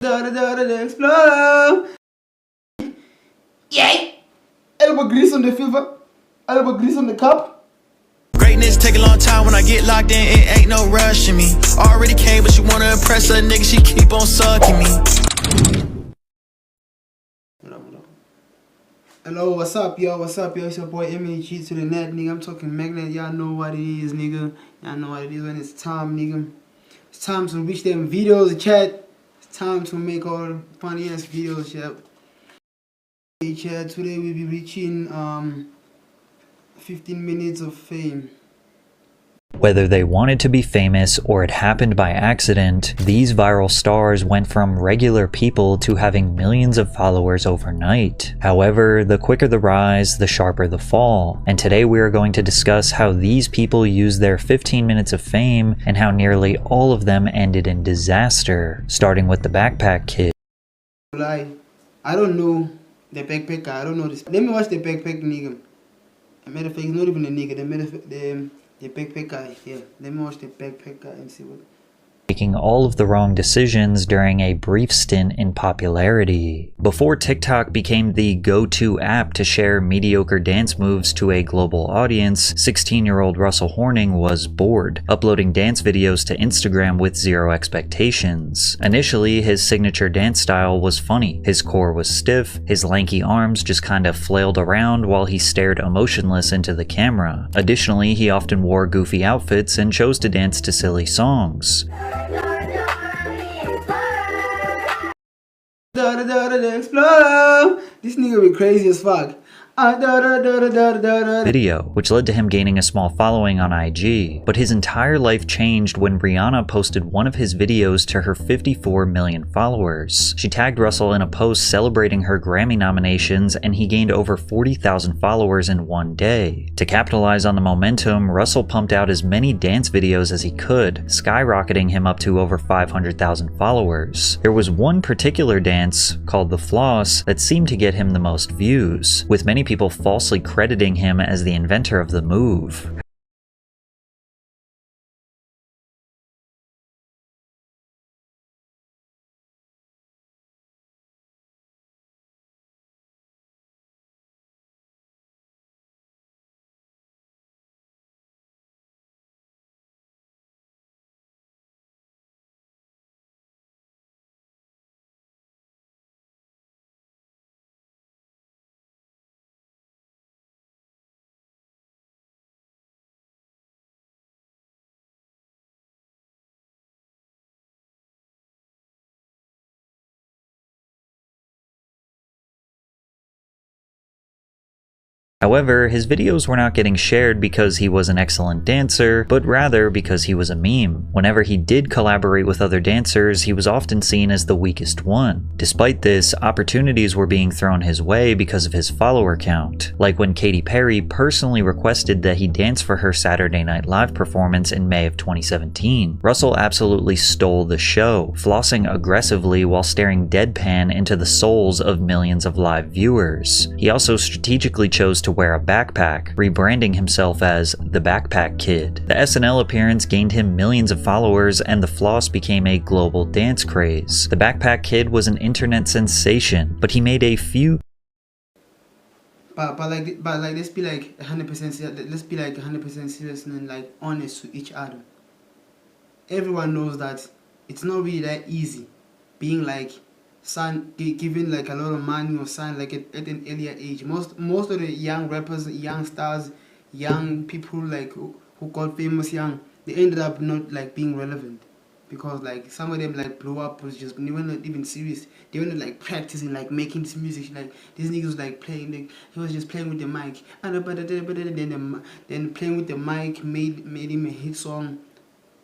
Explode. Yay! Elbow grease on the fever. Elbow grease on the cup. Greatness take a long time. When I get locked in, it ain't no rushing me. Already came, but she wanna impress her nigga. She keep on sucking me. Hello, what's up, yo? What's up, yo? It's your boy MAG to the net, nigga. I'm talking magnet. Y'all know what it is, nigga. Y'all know what it is when it's time, nigga. It's time to reach them videos, chat. It's time to make all funny ass videos, chat. Hey, chat. Today we'll be reaching 15 minutes of fame. Whether they wanted to be famous or it happened by accident, these viral stars went from regular people to having millions of followers overnight. However, the quicker the rise, the sharper the fall. And today we are going to discuss how these people used their 15 minutes of fame and how nearly all of them ended in disaster, starting with the backpack kid. I don't know the backpack guy. I don't know this. Let me watch the backpack nigga. Matter of fact, it's not even a nigga. The backpack guy, yeah. Let me watch the backpack guy and see what. Making all of the wrong decisions during a brief stint in popularity. Before TikTok became the go-to app to share mediocre dance moves to a global audience, 16-year-old Russell Horning was bored, uploading dance videos to Instagram with zero expectations. Initially, his signature dance style was funny. His core was stiff, his lanky arms just kind of flailed around while he stared emotionless into the camera. Additionally, he often wore goofy outfits and chose to dance to silly songs. Explode. This nigga be crazy as fuck. Video, which led to him gaining a small following on IG, but his entire life changed when Rihanna posted one of his videos to her 54 million followers. She tagged Russell in a post celebrating her Grammy nominations, and he gained over 40,000 followers in one day. To capitalize on the momentum, Russell pumped out as many dance videos as he could, skyrocketing him up to over 500,000 followers. There was one particular dance, called the Floss, that seemed to get him the most views, with many people falsely crediting him as the inventor of the move. However, his videos were not getting shared because he was an excellent dancer, but rather because he was a meme. Whenever he did collaborate with other dancers, he was often seen as the weakest one. Despite this, opportunities were being thrown his way because of his follower count, like when Katy Perry personally requested that he dance for her Saturday Night Live performance in May of 2017. Russell absolutely stole the show, flossing aggressively while staring deadpan into the souls of millions of live viewers. He also strategically chose to wear a backpack, rebranding himself as the Backpack Kid. The SNL appearance gained him millions of followers, and the floss became a global dance craze. The Backpack Kid was an internet sensation, but he made a few. But let's be like 100%. Let's be like 100% serious and like honest to each other. Everyone knows that it's not really that easy, being like given like a lot of money or sign like at an earlier age. Most of the young rappers, young stars, young people like who got famous young, they ended up not like being relevant because like some of them like blew up was just they were not even serious. They were not like practicing like making this music. Like this nigga was like playing, like he was just playing with the mic and then playing with the mic made him a hit song.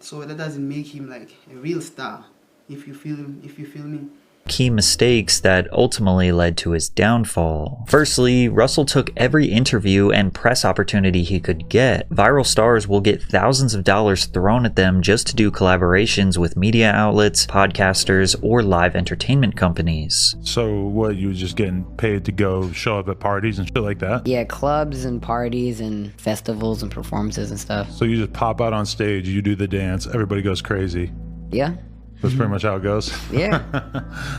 So that doesn't make him like a real star. If you feel me. Key mistakes that ultimately led to his downfall. Firstly, Russell took every interview and press opportunity he could get. Viral stars will get thousands of dollars thrown at them just to do collaborations with media outlets, podcasters, or live entertainment companies. So what, you were just getting paid to go show up at parties and shit like that? Yeah, clubs and parties and festivals and performances and stuff. So you just pop out on stage, you do the dance, everybody goes crazy. Yeah. That's pretty much how it goes. Yeah.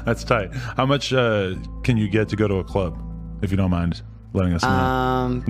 That's tight. How much can you get to go to a club, if you don't mind letting us know?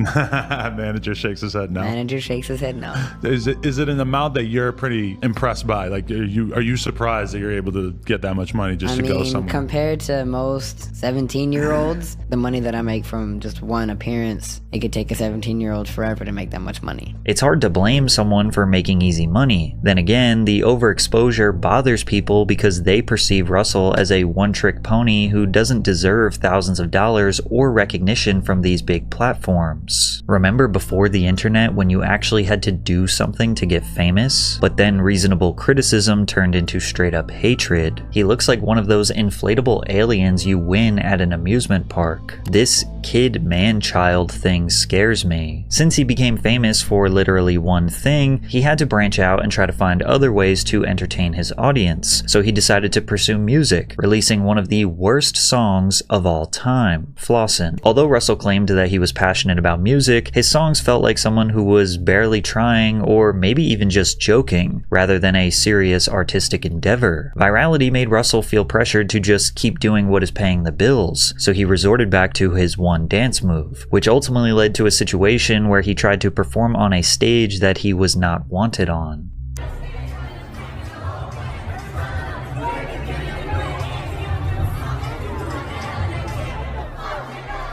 Manager shakes his head no. Manager shakes his head no. Is it an amount that you're pretty impressed by? Like, are you surprised that you're able to get that much money just to go somewhere? Compared to most 17-year-olds, the money that I make from just one appearance, it could take a 17-year-old forever to make that much money. It's hard to blame someone for making easy money. Then again, the overexposure bothers people because they perceive Russell as a one-trick pony who doesn't deserve thousands of dollars or recognition from these big platforms. Remember before the internet when you actually had to do something to get famous? But then reasonable criticism turned into straight up hatred. He looks like one of those inflatable aliens you win at an amusement park. This kid-man-child thing scares me. Since he became famous for literally one thing, he had to branch out and try to find other ways to entertain his audience. So he decided to pursue music, releasing one of the worst songs of all time, Flossin'. Although Russell claimed that he was passionate about music, his songs felt like someone who was barely trying or maybe even just joking, rather than a serious artistic endeavor. Virality made Russell feel pressured to just keep doing what is paying the bills, so he resorted back to his one dance move, which ultimately led to a situation where he tried to perform on a stage that he was not wanted on.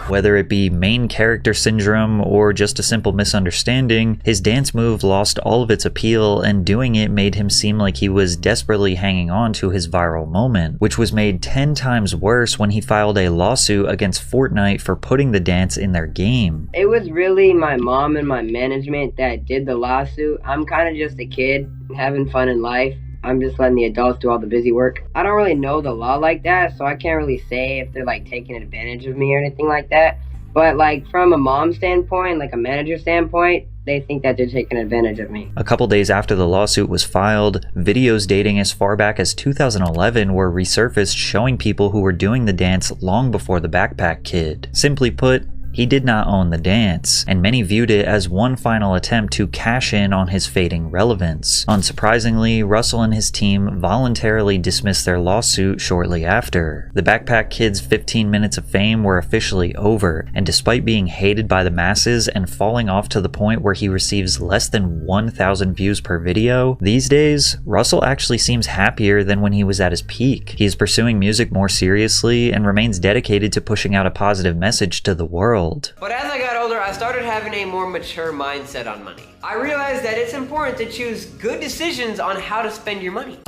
Whether it be main character syndrome or just a simple misunderstanding, his dance move lost all of its appeal, and doing it made him seem like he was desperately hanging on to his viral moment, which was made 10 times worse when he filed a lawsuit against Fortnite for putting the dance in their game. It was really my mom and my management that did the lawsuit. I'm kind of just a kid having fun in life. I'm just letting the adults do all the busy work. I don't really know the law like that, so I can't really say if they're like taking advantage of me or anything like that. But like from a mom standpoint, like a manager standpoint, they think that they're taking advantage of me. A couple days after the lawsuit was filed, videos dating as far back as 2011 were resurfaced showing people who were doing the dance long before the Backpack Kid. Simply put, he did not own the dance, and many viewed it as one final attempt to cash in on his fading relevance. Unsurprisingly, Russell and his team voluntarily dismissed their lawsuit shortly after. The Backpack Kid's 15 minutes of fame were officially over, and despite being hated by the masses and falling off to the point where he receives less than 1,000 views per video, these days, Russell actually seems happier than when he was at his peak. He is pursuing music more seriously and remains dedicated to pushing out a positive message to the world. But as I got older, I started having a more mature mindset on money. I realized that it's important to choose good decisions on how to spend your money.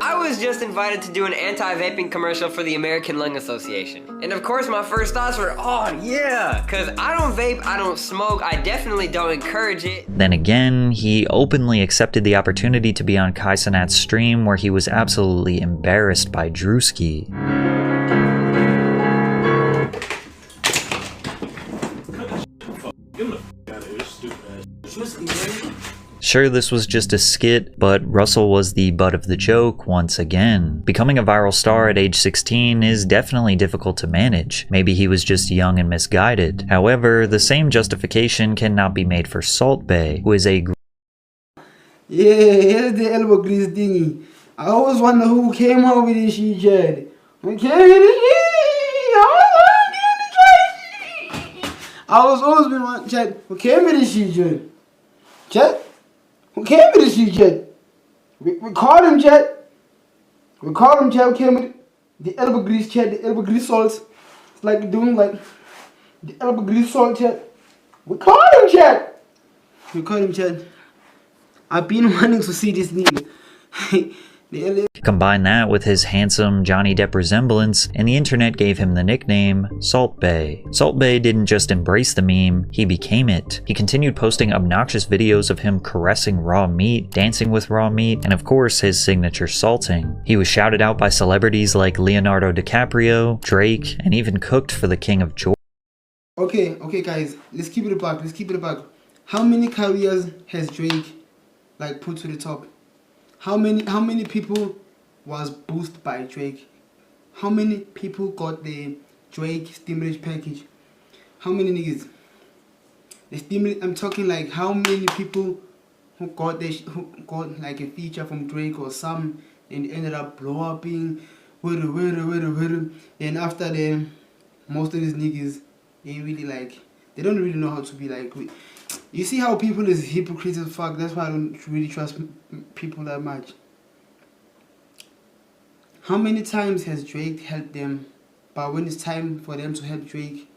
I was just invited to do an anti-vaping commercial for the American Lung Association. And of course my first thoughts were, oh yeah, cause I don't vape, I don't smoke, I definitely don't encourage it. Then again, he openly accepted the opportunity to be on Kai Cenat's stream where he was absolutely embarrassed by Drewski. Sure, this was just a skit, but Russell was the butt of the joke once again. Becoming a viral star at age 16 is definitely difficult to manage. Maybe he was just young and misguided. However, the same justification cannot be made for Salt Bae, who is a Yeah, here's the elbow grease thingy. I always wonder who came up with this shit, Jed. Who came with this shit? I was always been one, Jed. Who came with this shit, Jed? Jed? Who came with this shit, Jed? We called him, Jed. We called him, Jed. Who came with the elbow grease, Jed. The elbow grease salts. It's like doing like the elbow grease salt, Jed. We called him, Jed. We called him, Jed. I've been wanting to see this nigga. Combine that with his handsome Johnny Depp resemblance, and the internet gave him the nickname Salt Bae. Salt Bae didn't just embrace the meme, he became it. He continued posting obnoxious videos of him caressing raw meat, dancing with raw meat, and of course his signature salting. He was shouted out by celebrities like Leonardo DiCaprio, Drake, and even cooked for the King of Georgia. Okay guys, let's keep it a buck. How many careers has Drake like put to the top? How many people was boosted by Drake? How many people got the Drake stimulus package? How many niggas? I'm talking like how many people who got like a feature from Drake or some and ended up blow up being with him. And after them, most of these niggas ain't really like, they don't really know how to be like. You see how people is hypocrites as fuck. That's why I don't really trust people that much. How many times has Drake helped them, but when it's time for them to help Drake,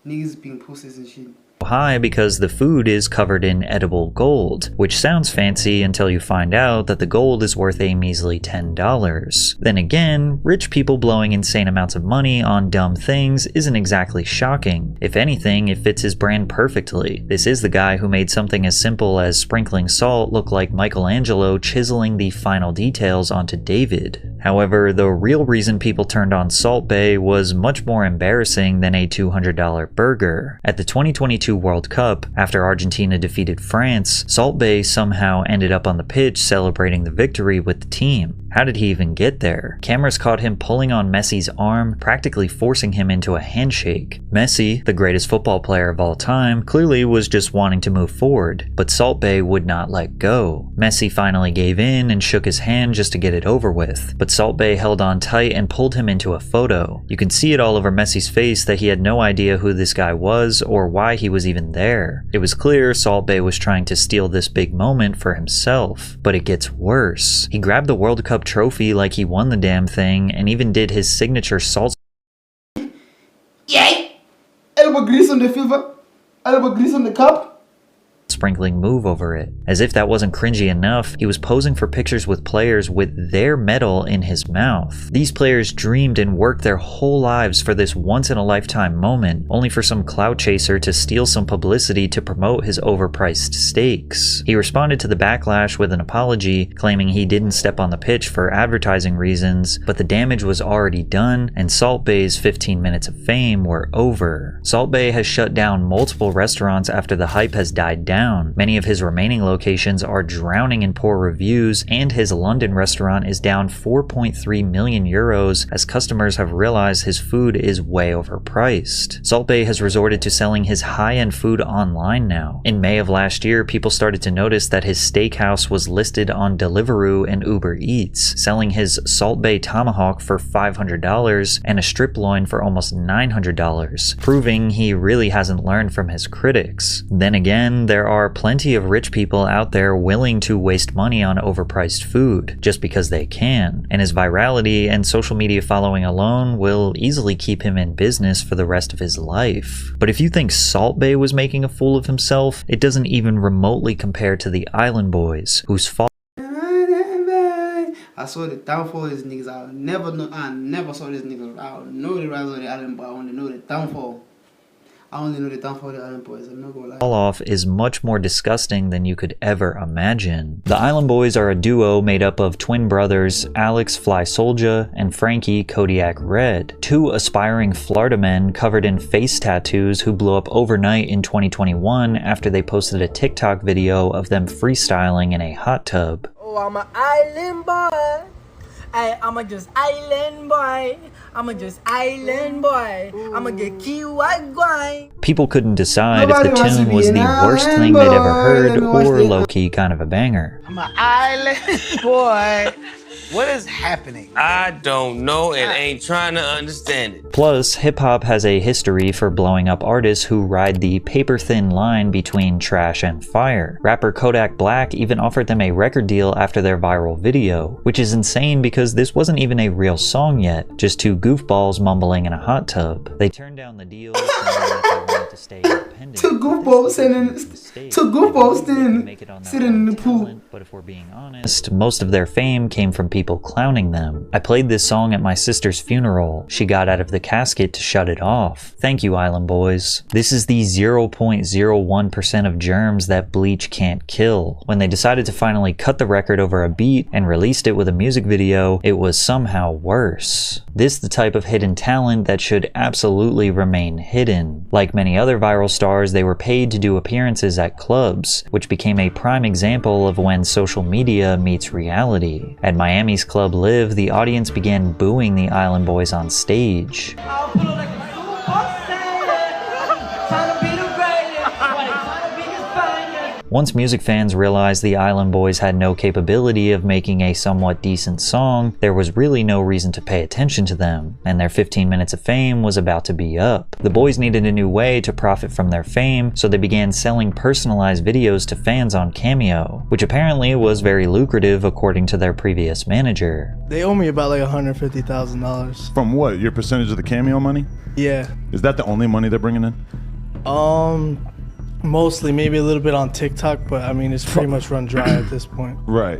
niggas being pussies and shit? High because the food is covered in edible gold, which sounds fancy until you find out that the gold is worth a measly $10. Then again, rich people blowing insane amounts of money on dumb things isn't exactly shocking. If anything, it fits his brand perfectly. This is the guy who made something as simple as sprinkling salt look like Michelangelo chiseling the final details onto David. However, the real reason people turned on Salt Bae was much more embarrassing than a $200 burger. At the 2022 World Cup, after Argentina defeated France, Salt Bae somehow ended up on the pitch celebrating the victory with the team. How did he even get there? Cameras caught him pulling on Messi's arm, practically forcing him into a handshake. Messi, the greatest football player of all time, clearly was just wanting to move forward, but Salt Bae would not let go. Messi finally gave in and shook his hand just to get it over with, but Salt Bae held on tight and pulled him into a photo. You can see it all over Messi's face that he had no idea who this guy was or why he was even there. It was clear Salt Bae was trying to steal this big moment for himself, but it gets worse. He grabbed the World Cup trophy like he won the damn thing and even did his signature salt. Yay! Elbow grease on the fever, elbow grease on the cup. Sprinkling move over it. As if that wasn't cringy enough, he was posing for pictures with players with their medal in his mouth. These players dreamed and worked their whole lives for this once-in-a-lifetime moment, only for some clout chaser to steal some publicity to promote his overpriced steaks. He responded to the backlash with an apology, claiming he didn't step on the pitch for advertising reasons, but the damage was already done, and Salt Bae's 15 minutes of fame were over. Salt Bae has shut down multiple restaurants after the hype has died down. Many of his remaining locations are drowning in poor reviews, and his London restaurant is down 4.3 million euros as customers have realized his food is way overpriced. Salt Bae has resorted to selling his high-end food online now. In May of last year, people started to notice that his steakhouse was listed on Deliveroo and Uber Eats, selling his Salt Bae tomahawk for $500 and a strip loin for almost $900, proving he really hasn't learned from his critics. Then again, there are plenty of rich people out there willing to waste money on overpriced food just because they can, and his virality and social media following alone will easily keep him in business for the rest of his life. But if you think Salt Bae was making a fool of himself, it doesn't even remotely compare to the Island Boys, whose fault I saw the downfall of these niggas. I never saw these niggas. I don't know the rise of the Island Boy. I only know the downfall. I only know the downfall of the Island Boys. I'm not gonna lie. Fall off is much more disgusting than you could ever imagine. The Island Boys are a duo made up of twin brothers Alex Fly Soldier and Frankie Kodiak Red, two aspiring Florida men covered in face tattoos who blew up overnight in 2021 after they posted a TikTok video of them freestyling in a hot tub. Oh, I'm an island boy. I'm just island boy. I'm just island boy. I'ma get Kiwi. People couldn't decide if the tune was the worst thing they'd ever heard or low-key kind of a banger. I'm an island boy. What is happening? I don't know and ain't trying to understand it. Plus, hip-hop has a history for blowing up artists who ride the paper-thin line between trash and fire. Rapper Kodak Black even offered them a record deal after their viral video, which is insane because this wasn't even a real song yet, just two goofballs mumbling in a hot tub. They turned down the deal saying that they wanted to stay independent. Two goofballs sitting in the pool. But if we're being honest, most of their fame came from people clowning them. I played this song at my sister's funeral. She got out of the casket to shut it off. Thank you, Island Boys. This is the 0.01% of germs that bleach can't kill. When they decided to finally cut the record over a beat and released it with a music video, it was somehow worse. This the type of hidden talent that should absolutely remain hidden. Like many other viral stars, they were paid to do appearances at clubs, which became a prime example of when social media meets reality. At Miami's Club Live, the audience began booing the Island Boys on stage. Once music fans realized the Island Boys had no capability of making a somewhat decent song, there was really no reason to pay attention to them, and their 15 minutes of fame was about to be up. The boys needed a new way to profit from their fame, so they began selling personalized videos to fans on Cameo, which apparently was very lucrative according to their previous manager. They owe me about like $150,000. From what? Your percentage of the Cameo money? Yeah. Is that the only money they're bringing in? Mostly, maybe a little bit on TikTok, but I mean, it's pretty much run dry at this point. Right.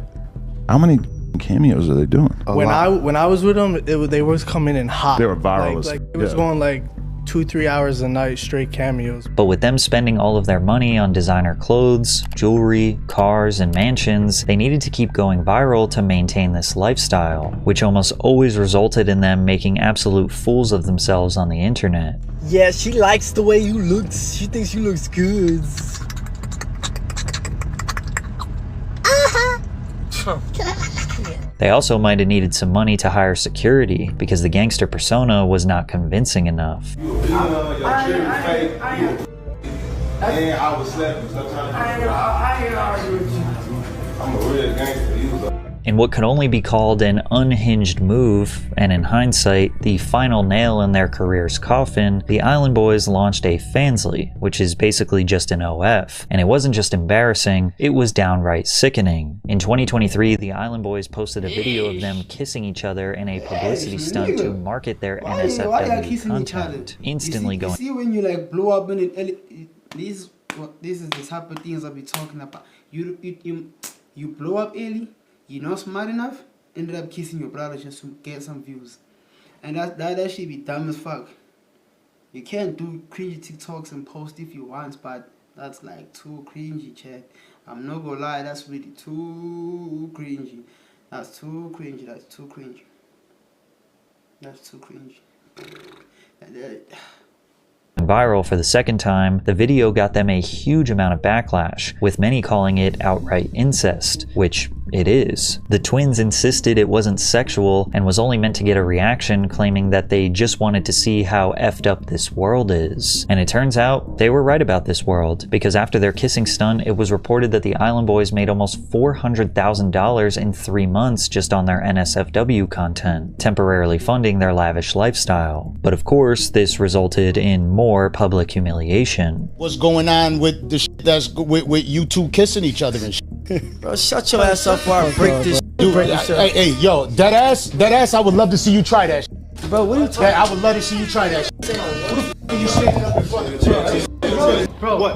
How many cameos are they doing? When I was with them, they was coming in hot. They were viral. Like it was going like 2-3 hours a night, straight cameos. But with them spending all of their money on designer clothes, jewelry, cars, and mansions, they needed to keep going viral to maintain this lifestyle, which almost always resulted in them making absolute fools of themselves on the internet. Yeah, she likes the way you look. She thinks you looks good. They also might have needed some money to hire security because the gangster persona was not convincing enough. In what could only be called an unhinged move, and in hindsight, the final nail in their career's coffin, the Island Boys launched a fansly, which is basically just an OF. And it wasn't just embarrassing, it was downright sickening. In 2023, the Island Boys posted a video of them kissing each other in a publicity stunt to market their NSFW content, instantly going... You see when you like blow up in it, this is the type of things I'll be talking about. You blow up early, you're not smart enough, ended up kissing your brother just to get some views. And that should be dumb as fuck. You can't do cringy TikToks and post if you want, but that's like too cringy, chat. I'm not gonna lie, that's really too cringy. That's too cringy, that's too cringy. That's too cringy. Viral for the second time, the video got them a huge amount of backlash, with many calling it outright incest, which it is. The twins insisted it wasn't sexual and was only meant to get a reaction, claiming that they just wanted to see how effed up this world is. And it turns out they were right about this world, because after their kissing stunt, it was reported that the Island Boys made almost $400,000 in 3 months just on their NSFW content, temporarily funding their lavish lifestyle. But of course, this resulted in more public humiliation. What's going on with the shit that's with you two kissing each other and shit? Bro, shut your ass up before I break this. Dude, hey, yo, that ass, I would love to see you try that shit. Bro, what are you talking about? I would love to see you try that shit. Who the f are you standing up in front of the Bro, what?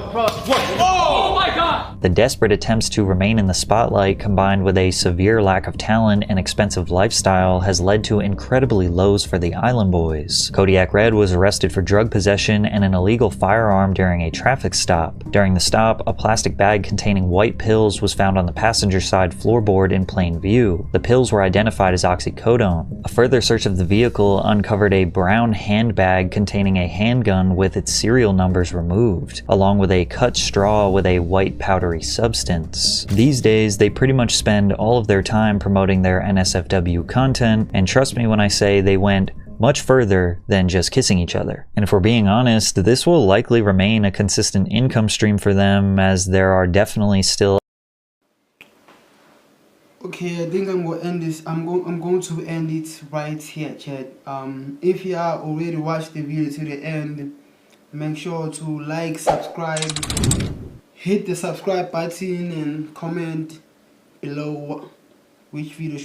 Oh my God! The desperate attempts to remain in the spotlight, combined with a severe lack of talent and expensive lifestyle, has led to incredibly lows for the Island Boys. Kodiak Red was arrested for drug possession and an illegal firearm during a traffic stop. During the stop, a plastic bag containing white pills was found on the passenger side floorboard in plain view. The pills were identified as oxycodone. A further search of the vehicle uncovered a brown handbag containing a handgun with its serial numbers removed, along with a cut straw with a white powdery substance. These days, they pretty much spend all of their time promoting their NSFW content, and trust me when I say they went much further than just kissing each other. And if we're being honest, this will likely remain a consistent income stream for them, as there are definitely still... Okay, I think I'm gonna end this. I'm going to end it right here, chat. If you are already watched the video to the end, make sure to like, subscribe, hit the subscribe button, and comment below which video